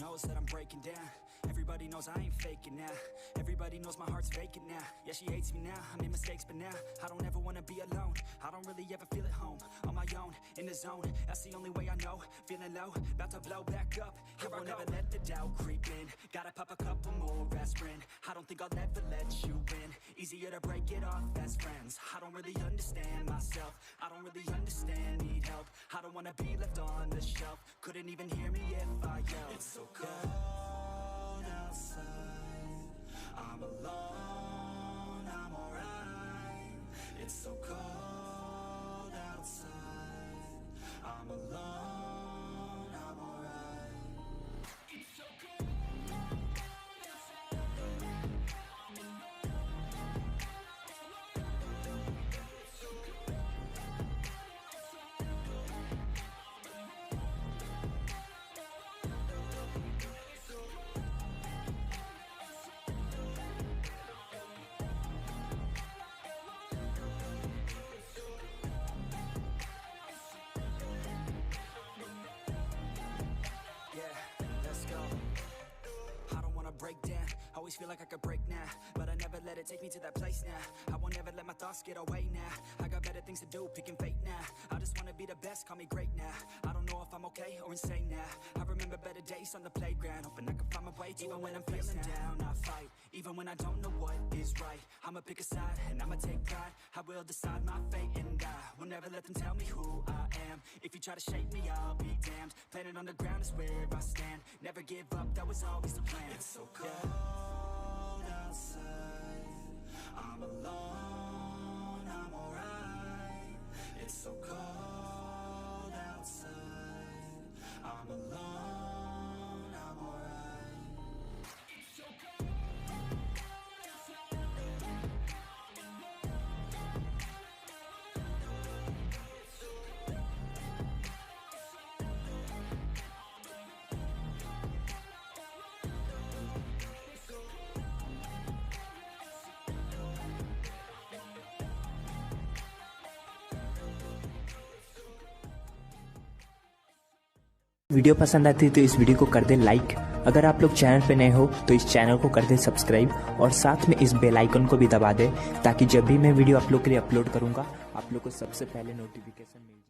knows that I'm breaking down. Everybody knows I ain't faking now. Everybody knows my heart's vacant now. Yeah, she hates me now, I made mistakes, but now I don't ever wanna be alone. I don't really ever feel at home, on my own, in the zone. That's the only way I know, feeling low, about to blow back up. I won't ever let the doubt creep in. Gotta pop a couple more aspirin. I don't think I'll ever let you in. Easier to break it off best friends. I don't really understand myself, I don't really understand, need help. I don't wanna be left on the shelf. Couldn't even hear me if I yelled. It's so cold outside, I'm alone, I'm alright. It's so cold outside, I'm alone, I'm alright. It's so cold outside, I'm alone, it's so cold outside, break down, always feel like I could break now, but I never let it take me to that place now. I won't ever let my thoughts get away now. I got better things to do, picking fate now. I just wanna be the best, call me great now. I don't know if I'm okay or insane now. I remember better days on the playground, hoping I can find my way to even when I'm feeling down. I fight, even when I don't know what is right. I'ma pick a side, and I'ma take pride. I will decide my fate, and I will never let them tell me who I am. If you try to shape me, I'll be damned. Planet on the ground is where I stand. Never give up, that was always the plan. It's so cold outside, I'm alone, I'm alright. It's so cold outside, I'm alone, I'm alright. It's so cold outside, I'm alone, it's so cold outside, I'm alone. Video पसंद आती है तो इस video को कर दें like. अगर आप लोग चैनल पे नए हो तो इस चैनल को कर दें सब्सक्राइब और साथ में इस बेल आइकन को भी दबा दें ताकि जब भी मैं वीडियो आप लोग के लिए अपलोड करूंगा आप लोग को सबसे पहले नोटिफिकेशन मिल जाए।